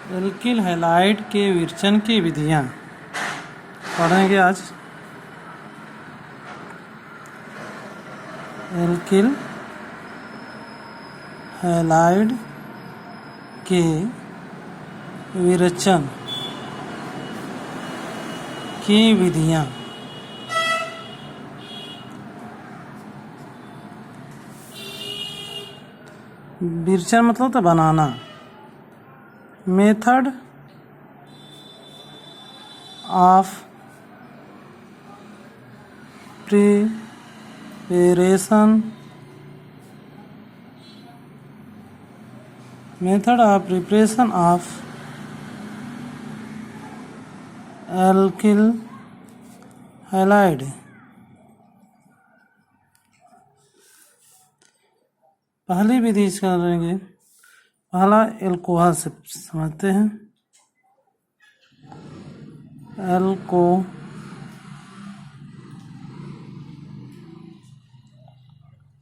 Alkyl halide के विरचन की विधियाँ पढ़ेंगे आज। एल्किल हैलाइड के विरचन की विधियाँ। विरचन मतलब तो बनाना। Method of preparation of alkyl halide. पहली विधि करेंगे, पहला एल्कोहल से समझते हैं।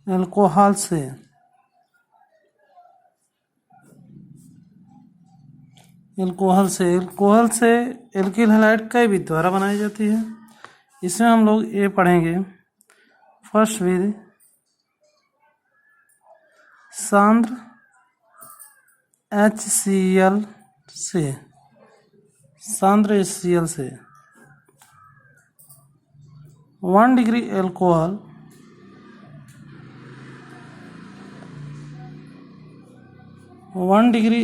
एल्कोहल से एल्किल हैलाइड कई विधि द्वारा बनाई जाती है। इसमें हम लोग ये पढ़ेंगे। फर्स्ट विधि, सांद्र HCl से 1 डिग्री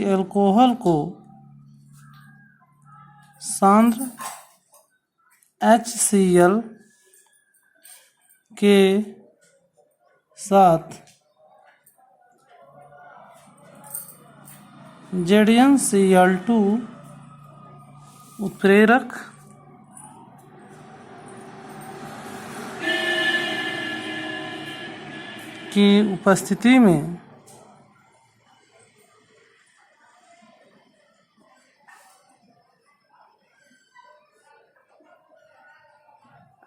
एल्कोहल को सांद्र HCl के साथ ZnCl2 उत्प्रेरक की उपस्थिति में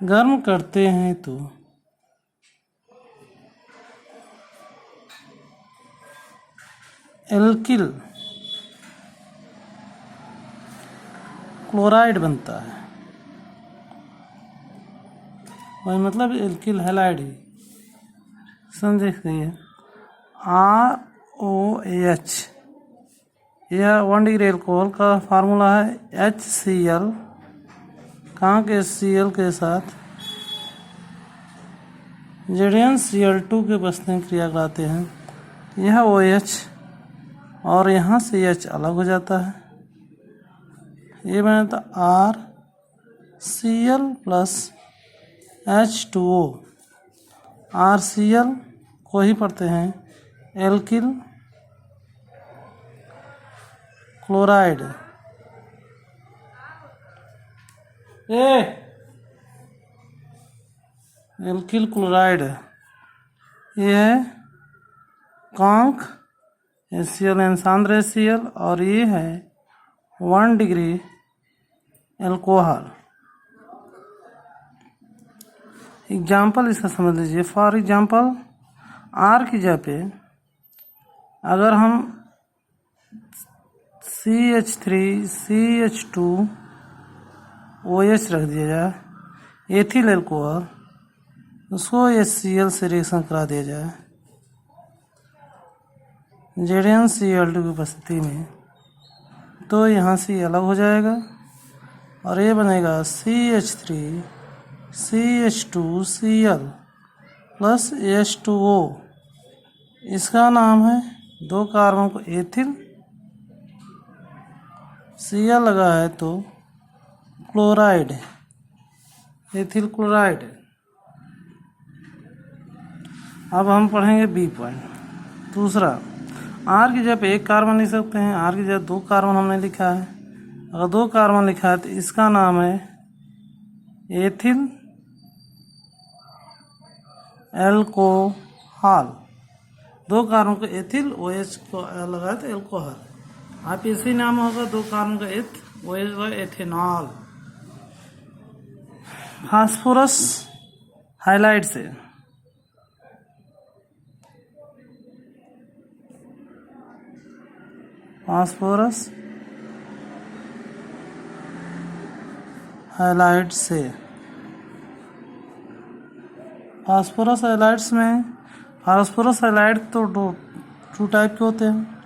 गर्म करते हैं तो एल्किल क्लोराइड बनता है। वही मतलब एल्किल हैलाइड ही समझे। ROH यह 1 डिग्री एल्कोहल का फार्मूला है। HCl कहाँ के Cl के साथ ZnCl2 के बसने की क्रिया कराते हैं। यह OH और यहाँ से H अलग हो जाता है। ये बनता RCl प्लस H2O। RCl को ही पढ़ते हैं एल्किल क्लोराइड। एल्किल क्लोराइड ये है कॉन्क HCl सांद्र HCl, और ये है 1 डिग्री एल्कोहल। एग्जाम्पल इसका समझ लीजिए। फॉर एग्जाम्पल R की जगह पे अगर हम CH3CH2OH रख दिया जाए, एथिल एल्कोहल, उसको HCl से रिएक्शन करा दिया जाए ZnCl2 की उपस्थिति में, तो यहाँ से अलग हो जाएगा और ये बनेगा CH3CH2Cl प्लस H2O। इसका नाम है 2 कार्बन को एथिल, Cl लगा है तो क्लोराइड, एथिल क्लोराइड। अब हम पढ़ेंगे बी पॉइंट। दूसरा, R की जगह पे 1 कार्बन लिख सकते हैं। R की जगह 2 कार्बन हमने लिखा है। अगर 2 कार्बन लिखा है तो इसका नाम है एथिल एल्कोहल। 2 कार्बन को एथिल, OH को लगा तो एल्कोहल। आप इसी नाम होगा 2 कार्बन का OH व एथेनॉल। फास्फोरस हाइलाइड से फास्फोरस हैलाइड से। फास्फोरस हैलाइड्स में फास्फोरस हैलाइड तो टू टाइप के होते हैं,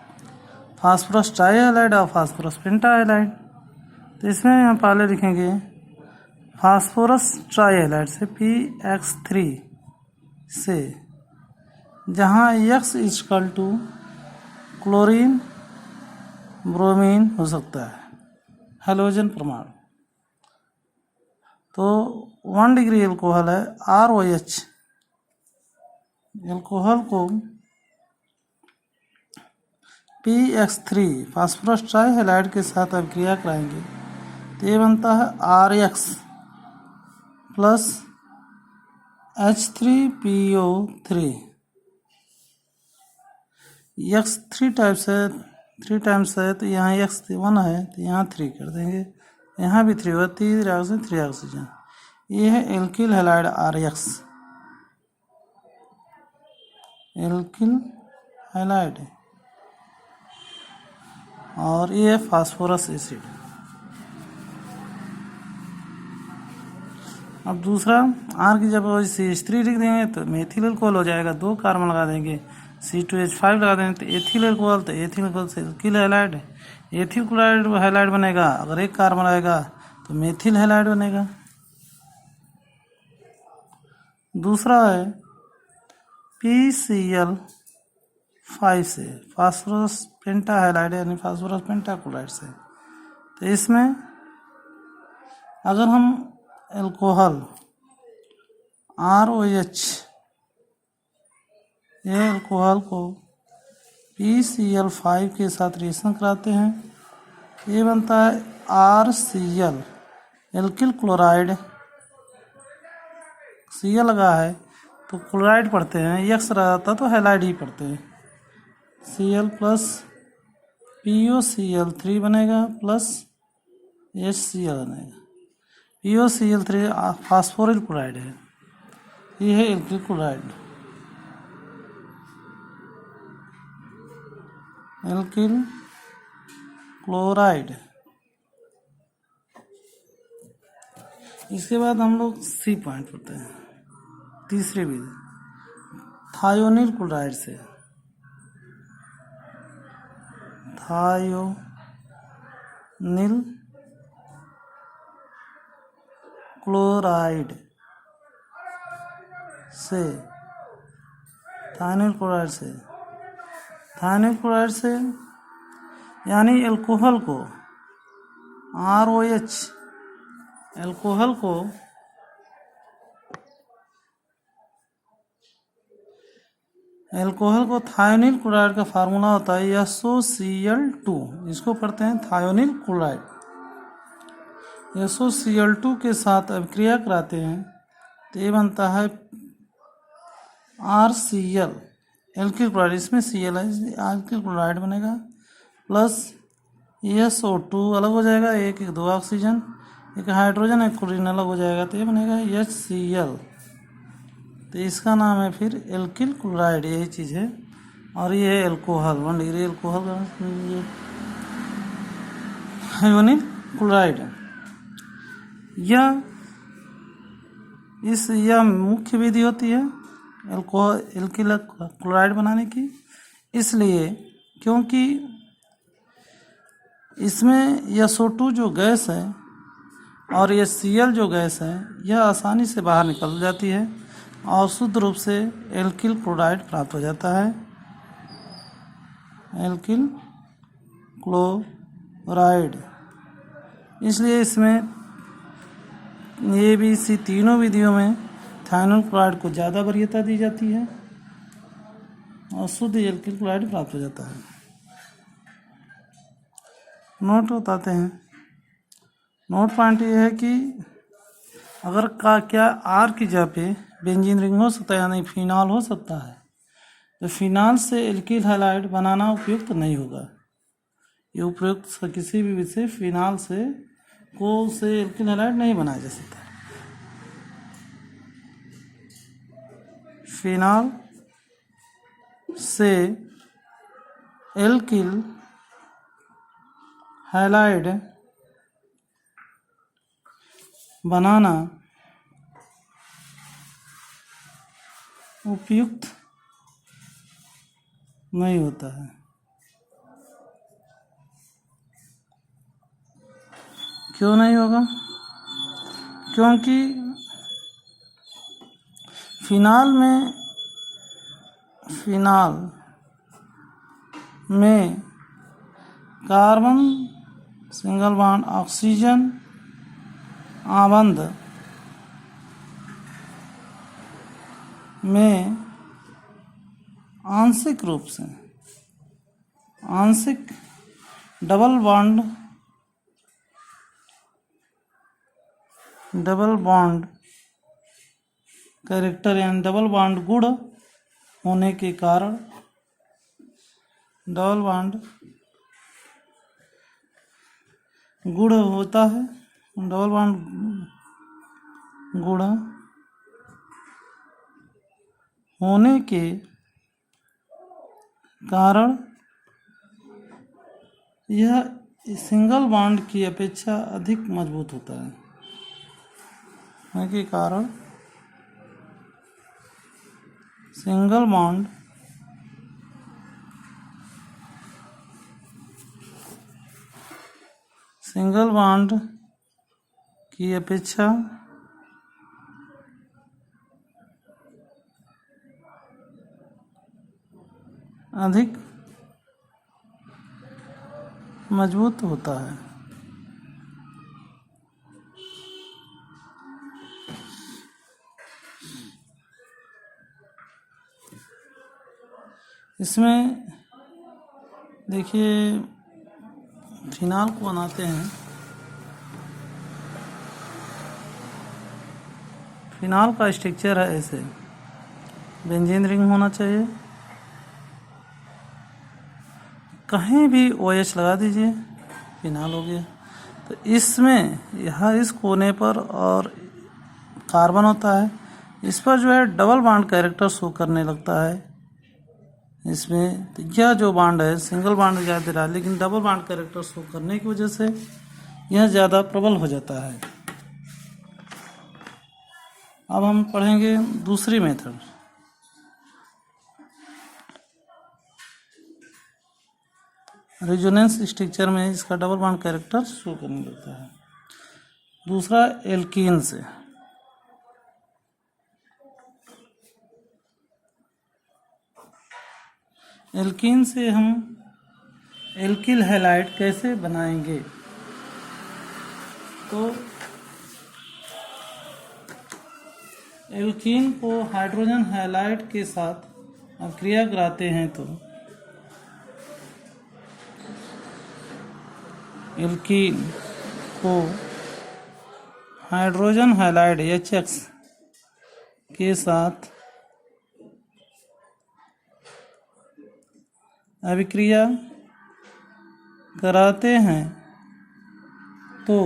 फास्फोरस ट्राई हैलाइड और फास्फोरस पेंटा हैलाइड। तो इसमें हम पहले लिखेंगे फास्फोरस ट्राई हैलाइड से PX3 से, जहाँ X equal to chlorine bromine हो सकता है, हैलोजन परमाणु। तो 1 डिग्री एल्कोहल है ROH। एल्कोहल को PX3 फास्फोरस ट्राई हैलाइड के साथ अभिक्रिया कराएंगे तो ये बनता है RX plus H3PO3। X 3 times है तो यहाँ X 1 है तो यहाँ 3 कर देंगे, यहाँ भी 3 होगा, 3 ऑक्सीजन। ये है alkyl halide RX, alkyl halide. और ये है फास्फोरस एसिड। अब दूसरा आर की जब CH3 लिख देंगे तो मेथिल अल्कोहल हो जाएगा, 2 कार्बन लगा देंगे, C2H5 लगा देंगे तो एथिल अल्कोहल, तो एथिल अल्कोहल से alkyl halide, ethyl chloride halide बनेगा। अगर 1 कार्बन आएगा तो मेथिल हैलाइड बनेगा। दूसरा है PCl5 से, फास्फोरस पेंटा हैलाइड यानी फास्फोरस पेंटा क्लोराइड से। तो इसमें अगर हम एल्कोहल ROH, ये एल्कोहल को PCl5 के साथ रिएक्शन कराते हैं, ये बनता है RCl, एल्किल क्लोराइड। Cl लगा है तो क्लोराइड पढ़ते हैं, X रहता तो हैलाइड ही पढ़ते हैं। Cl प्लस POCl3 बनेगा प्लस HCl बनेगा। POCl3 फास्फोरिल क्लोराइड है, ये है एल्किल क्लोराइड, एल्किल क्लोराइड। इसके बाद हम लोग C पॉइंट पढ़ते हैं, तीसरी विधि थायोनिल क्लोराइड से, थायोनिल क्लोराइड से, थायोनिल क्लोराइड से, थायोनिल क्लोराइड से यानी एल्कोहल को ROH, एल्कोहल को थायोनिल क्लोराइड का फार्मूला होता है SOCl2, इसको पढ़ते हैं थायोनिल क्लोराइड। SOCl2 के साथ अभिक्रिया कराते हैं तो ये बनता है RCl, एल्किल क्लोराइड, इसमें Cl है, एल्किल क्लोराइड बनेगा प्लस SO2 अलग हो जाएगा, एक 2 ऑक्सीजन, एक हाइड्रोजन, एक क्लोरीन अलग हो जाएगा तो ये बनेगा HCl। तो इसका नाम है फिर एल्किल क्लोराइड, यही चीज़ है। और ये है एल्कोहल, 1 डिग्री एल्कोहल ये थायोनिल क्लोराइड। यह मुख्य विधि होती है एल्किल क्लोराइड बनाने की, इसलिए क्योंकि इसमें SO2 जो गैस है और ये Cl जो गैस है यह आसानी से बाहर निकल जाती है और शुद्ध रूप से एल्किल क्लोराइड प्राप्त हो जाता है, एल्किल क्लोराइड। इसलिए इसमें ABC तीनों विधियों में थायोनिल क्लोराइड को ज़्यादा वरीयता दी जाती है और शुद्ध एल्किल क्लोराइड प्राप्त हो जाता है। नोट बताते हैं। नोट पॉइंट ये है कि अगर क्या R की जगह पे बेंजीन रिंग हो सकता है या नहीं, फिनॉल हो सकता है, तो फिनॉल से एल्किल हैलाइड बनाना उपयुक्त नहीं होगा। ये उपयुक्त किसी भी विधि से फिनॉल से एल्किल हैलाइड नहीं बनाया जा सकता। फिनॉल से एल्किल हैलाइड बनाना उपयुक्त नहीं होता है। क्यों नहीं होगा? क्योंकि फिनाल में कार्बन सिंगल बॉन्ड ऑक्सीजन आबंध में आंशिक डबल बॉन्ड कैरेक्टर यानी डबल बॉन्ड गुण होने के कारण डबल बॉन्ड गुण होता है। डबल बॉन्ड गुण होने के कारण यह सिंगल बॉन्ड की अपेक्षा अधिक मजबूत होता है। के कारण सिंगल बॉन्ड की अपेक्षा अधिक मजबूत होता है। इसमें देखिए फिनाल को बनाते हैं। फिनाल का स्ट्रक्चर है ऐसे, बेंजीन रिंग होना चाहिए, कहीं भी OH लगा दीजिए, फिनाल हो गया। तो इसमें यहाँ इस कोने पर और कार्बन होता है, इस पर जो है डबल बॉन्ड कैरेक्टर शो करने लगता है। इसमें तो यह जो बॉन्ड है सिंगल बॉन्ड ज़्यादा दे रहा है, लेकिन डबल बॉन्ड कैरेक्टर शो करने की वजह से यह ज़्यादा प्रबल हो जाता है। अब हम पढ़ेंगे दूसरी मेथड। रेजोनेंस स्ट्रक्चर में इसका डबल बॉन्ड कैरेक्टर शो करने लगता है। दूसरा एल्कीन से। एल्कीन से हम एल्किल हैलाइड कैसे बनाएंगे? तो एल्कीन को हाइड्रोजन हैलाइड के साथ अभिक्रिया कराते हैं तो एल्कीन को हाइड्रोजन हैलाइड HX के साथ अभिक्रिया कराते हैं तो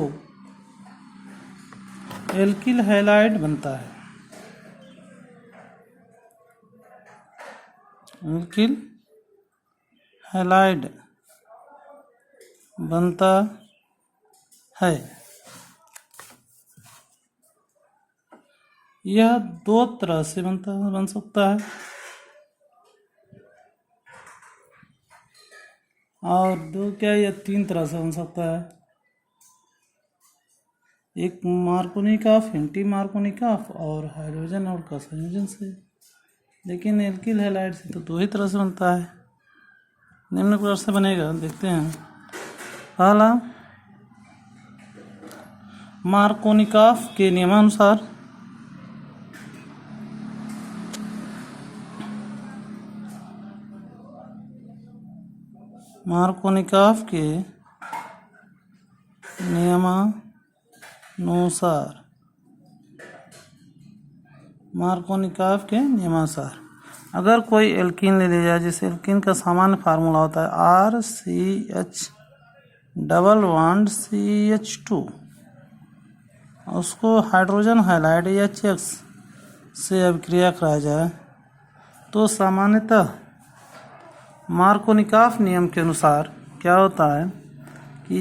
एल्किल हैलाइड बनता है। एल्किल हैलाइड बनता है। यह दो तरह से बन सकता है, और दो क्या या तीन तरह से बन सकता है। एक मार्कोनिकॉफ, एंटी मार्कोनिकॉफ और हाइड्रोजन और का संयोजन से। लेकिन एल्किल हैलाइड से तो दो ही तरह से बनता है। निम्न प्रकार से बनेगा, देखते हैं। पहला, मार्कोनिकॉफ के नियमानुसार मार्कोनिकॉफ के नियमानुसार अगर कोई एल्कीन ले लिया जाए, जिस एल्कीन का सामान्य फार्मूला होता है RCH डबल बॉन्ड CH2, उसको हाइड्रोजन हैलाइड HX से अभिक्रिया कराया जाए तो सामान्यतः मार्कोनिकॉफ नियम के अनुसार क्या होता है कि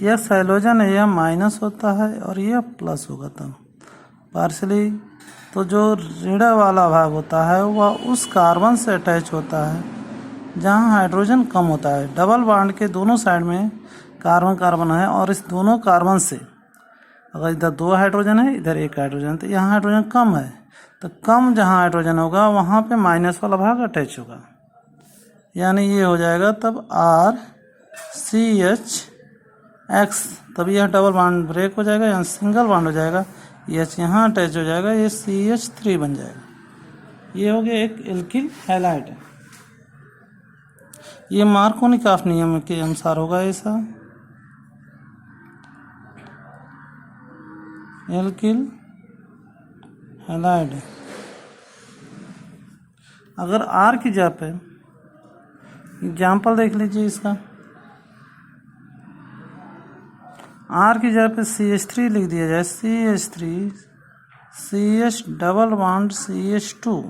एक्स हाइड्रोजन है यह माइनस होता है और यह प्लस होगा तब पार्शली। तो जो ऋण वाला भाग होता है वह उस कार्बन से अटैच होता है जहाँ हाइड्रोजन कम होता है। डबल बॉन्ड के दोनों साइड में कार्बन कार्बन है और इस दोनों कार्बन से अगर इधर 2 हाइड्रोजन है इधर 1 हाइड्रोजन, तो यहाँ हाइड्रोजन कम है, तो कम जहाँ हाइड्रोजन होगा वहाँ पे माइनस वाला भाग अटैच होगा, यानी ये हो जाएगा तब RCH(X), तब यह डबल बॉन्ड ब्रेक हो जाएगा, यहाँ सिंगल बॉन्ड हो जाएगा, H यहाँ अटैच हो जाएगा, ये CH3 बन जाएगा। ये हो गया एक एल्किल हैलाइड। ये मार्कोनिकॉफ नियम के अनुसार होगा ऐसा। एल्किल हैलाइड अगर R की जगह पे एग्जाम्पल देख लीजिए इसका, R की जगह पे CH3 लिख दिया जाए, CH3 CH double bond CH2,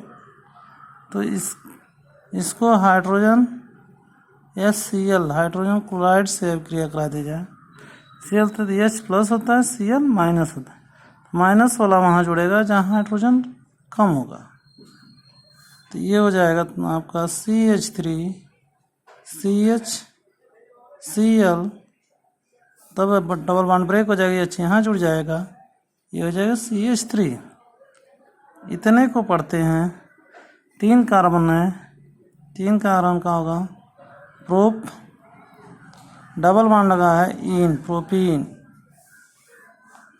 तो इसको हाइड्रोजन HCl हाइड्रोजन क्लोराइड से क्रिया करा दी जाए। Cl तो H प्लस होता है, Cl माइनस होता है, माइनस वाला वहाँ जुड़ेगा जहाँ हाइड्रोजन कम होगा, तो ये हो जाएगा आपका CH3 CHCl, तब डबल बॉन्ड ब्रेक हो जाएगा, H यहाँ जुड़ जाएगा, ये हो जाएगा CH3। इतने को पढ़ते हैं। 3 कार्बन है, 3 कार्बन का होगा प्रोप, डबल बॉन्ड लगा है इन प्रोपीन,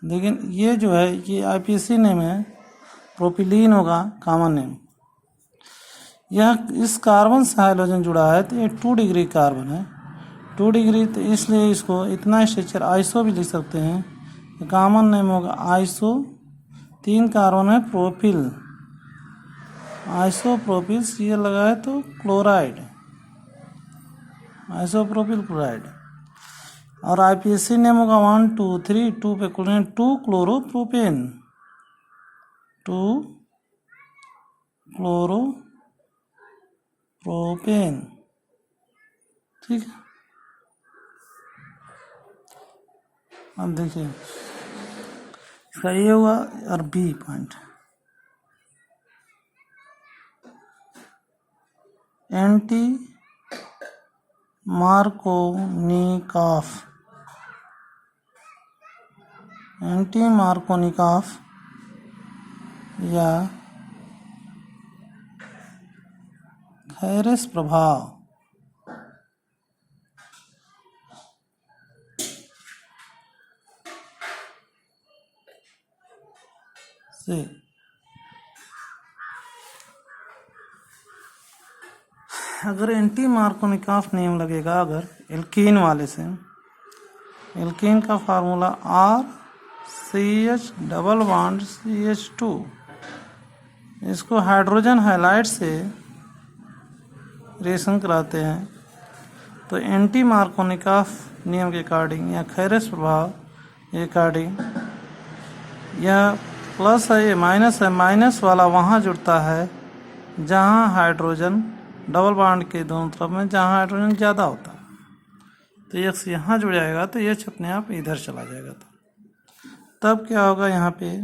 लेकिन ये जो है ये IPC नेम है, प्रोपिलीन होगा कॉमन नेम। यह इस कार्बन से हाइड्रोजन जुड़ा है तो ये 2 डिग्री कार्बन है, 2 डिग्री, तो इसलिए इसको इतना स्ट्रक्चर आइसो भी लिख सकते हैं। कॉमन नेम होगा आइसो, 3 कार्बन है प्रोपिल, आइसोप्रोपिल, Cl लगा है तो क्लोराइड, आइसोप्रोपिल क्लोराइड। और IPC नेम होगा 1 2 3, 2 पे क्लोरीन, 2 क्लोरोप्रोपेन, 2 क्लोरोप्रोपेन, ठीक है। अब देखिए इसका ये हुआ और B point, anti Markovnikov, anti Markovnikov या खैरेस प्रभाव से अगर एंटी मार्कोनिकॉफ नेम लगेगा अगर एल्कीन वाले से, एल्कीन का formula RCH double bond CH2, इसको हाइड्रोजन हाइलाइड से रिएक्शन कराते हैं, तो एंटी मार्कोनिकॉफ नियम के अकॉर्डिंग या खैरेस प्रभाव के अकॉर्डिंग यह प्लस है, ये माइनस है, माइनस वाला वहाँ जुड़ता है जहाँ हाइड्रोजन डबल बॉन्ड के दोनों तरफ में जहाँ हाइड्रोजन ज़्यादा होता है, तो X यहाँ जुड़ जाएगा तो H अपने आप इधर चला जाएगा, तब क्या होगा यहाँ पे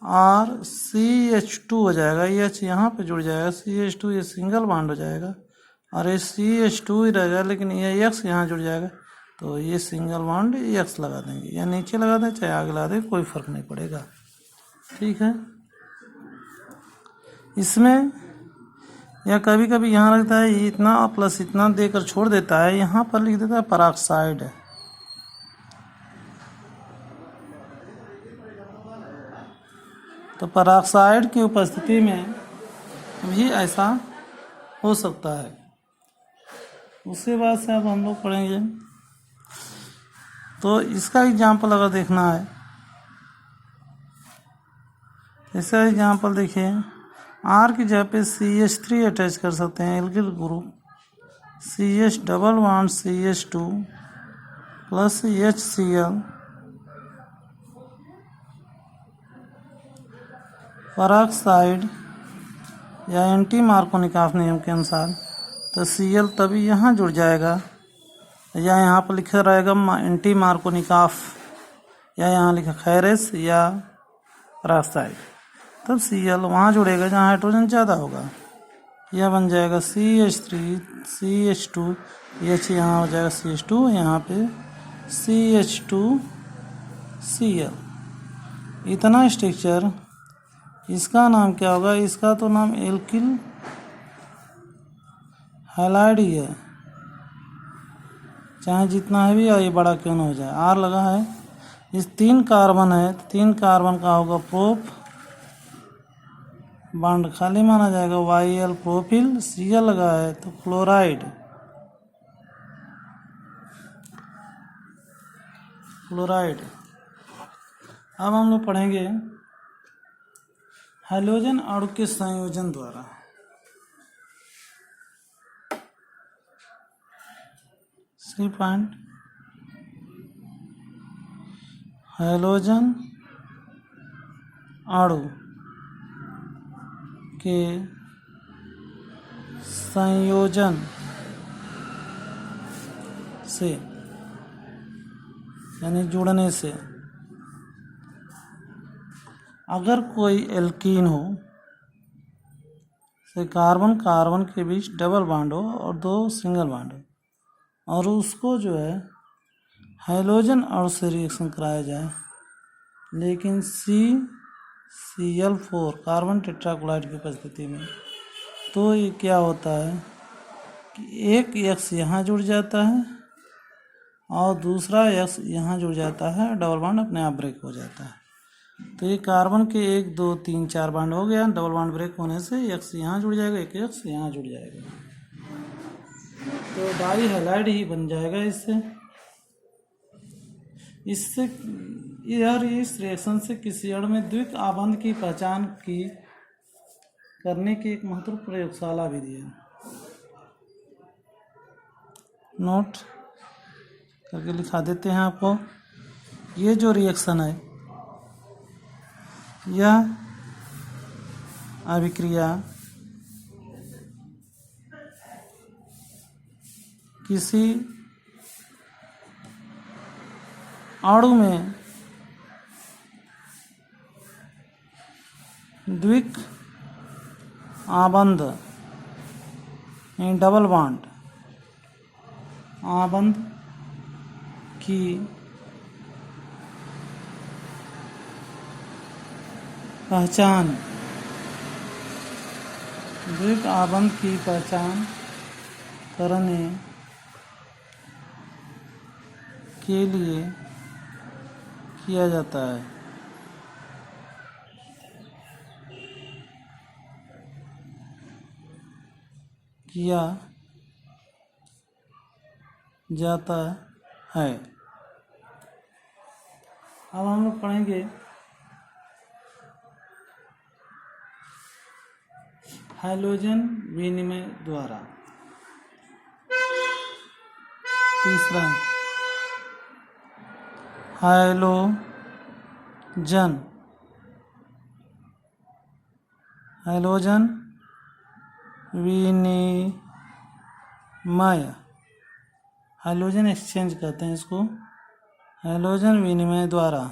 RCH2 हो जाएगा, H यहाँ पे जुड़ जाएगा, CH2 ये सिंगल बॉन्ड हो जाएगा और ये CH2 ही रहेगा, लेकिन ये X यहाँ जुड़ जाएगा, तो ये सिंगल बॉन्ड X लगा देंगे, या नीचे लगा दें चाहे आगे लगा दें, कोई फर्क नहीं पड़ेगा, ठीक है। इसमें या कभी कभी यहाँ लगता है इतना प्लस इतना देकर छोड़ देता है, यहाँ पर लिख देता है पेरोक्साइड, तो पेरोक्साइड की उपस्थिति में भी ऐसा हो सकता है। उसके बाद से अब हम लोग पढ़ेंगे, तो इसका एग्जाम्पल अगर देखना है, इसका एग्जाम्पल देखिए, R की जगह पे CH3 अटैच कर सकते हैं, alkyl group CH double bond CH2 plus HCl, peroxide या एंटी मार्कोनिकॉफ नियम के अनुसार, तो Cl तभी यहाँ जुड़ जाएगा या यहाँ पर लिखा रहेगा एंटी मार्कोनिकॉफ, या यहाँ लिखा खैरेस या रासाइड, तब Cl वहाँ जुड़ेगा जहाँ हाइड्रोजन ज़्यादा होगा। यह बन जाएगा CH3 CH2, H यहाँ हो जाएगा CH2, यहाँ पे CH2 Cl। इतना स्ट्रक्चर, इसका नाम क्या होगा? इसका तो नाम एल्किल हैलाइड ही है, चाहे जितना है भी ये बड़ा क्यों ना हो जाए। R लगा है, इस 3 कार्बन है, 3 कार्बन का होगा प्रोप, बॉन्ड खाली माना जाएगा, YL प्रोफिल, Cl लगा है तो क्लोराइड, क्लोराइड। अब हम लोग पढ़ेंगे हाइड्रोजन अणु के संयोजन द्वारा। सी पॉइंट, हाइड्रोजन अणु के संयोजन से, यानी जुड़ने से, अगर कोई एल्कीन हो, से कार्बन कार्बन के बीच डबल बॉन्ड हो और 2 सिंगल बॉन्ड हो, और उसको जो है हाइड्रोजन अणु से रिएक्शन कराया जाए, लेकिन CCl4 कार्बन टेट्राक्लोराइड की उपस्थिति में, तो ये क्या होता है कि एक X यहाँ जुड़ जाता है और दूसरा X यहाँ जुड़ जाता है, डबल बॉन्ड अपने आप ब्रेक हो जाता है। तो ये कार्बन के 1 2 3 4 बॉन्ड हो गया, डबल बॉन्ड ब्रेक होने से X यहाँ जुड़ जाएगा, एक X यहाँ जुड़ जाएगा, तो डाई हैलाइड ही बन जाएगा इससे यार इस रिएक्शन से किसी अणु में द्विक आबंध की पहचान करने की एक महत्वपूर्ण प्रयोगशाला भी दिया। नोट करके लिखा देते हैं आपको। ये जो रिएक्शन है, यह अभिक्रिया किसी अणु में द्विक आबंध, डबल बॉन्ड आबंध की पहचान, द्विक आबंध की पहचान करने के लिए किया जाता है। किया जाता है। अब हम लोग पढ़ेंगे हाइड्रोजन विनिमय द्वारा। तीसरा, हाइड्रोजन विनिमय, हाइड्रोजन एक्सचेंज कहते हैं इसको, हाइड्रोजन विनिमय द्वारा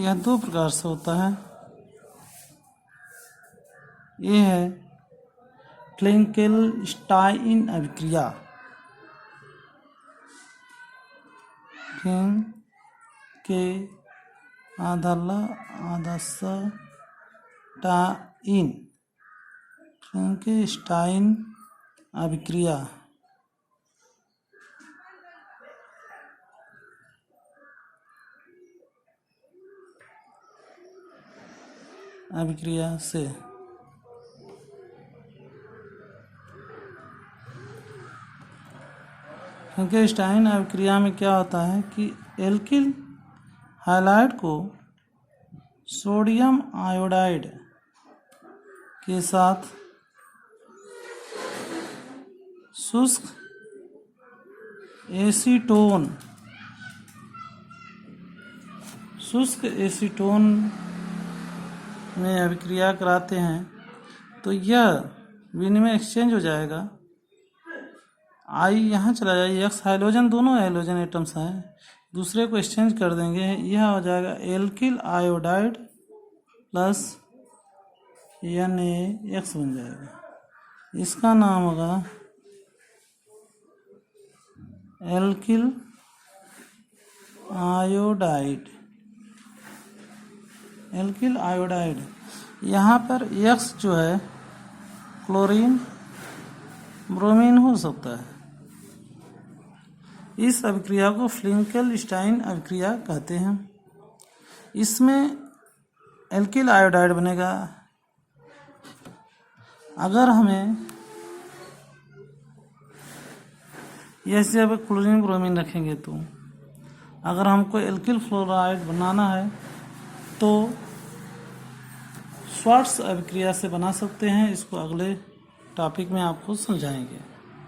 यह 2 प्रकार से होता है। ये है क्लिंकेलस्टाइन अभिक्रिया, के क्लिंकेलस्टाइन अभिक्रिया से फ्रैंकेनस्टाइन अभिक्रिया में क्या होता है कि एल्किल हैलाइड को सोडियम आयोडाइड के साथ शुष्क एसीटोन शुष्क एसीटोन में अभिक्रिया कराते हैं तो यह विनिमय एक्सचेंज हो जाएगा। आई यहाँ चला जाएगा, एक्स हाइड्रोजन, दोनों हाइड्रोजन एटम्स हैं, दूसरे को एक्सचेंज कर देंगे, यह हो जाएगा एल्किल आयोडाइड प्लस NaX बन जाएगा। इसका नाम होगा एल्किल आयोडाइड। एल्किल आयोडाइड, यहाँ पर X जो है क्लोरीन ब्रोमीन हो सकता है। इस अभिक्रिया को फ्लिंकेल-स्टाइन अभिक्रिया कहते हैं। इसमें एल्किल आयोडाइड बनेगा। अगर हमें ऐसे अब क्लोरीन ब्रोमीन रखेंगे तो अगर हमको एल्किल फ्लोराइड बनाना है तो श्वार्ट्ज अभिक्रिया से बना सकते हैं। इसको अगले टॉपिक में आपको समझाएंगे।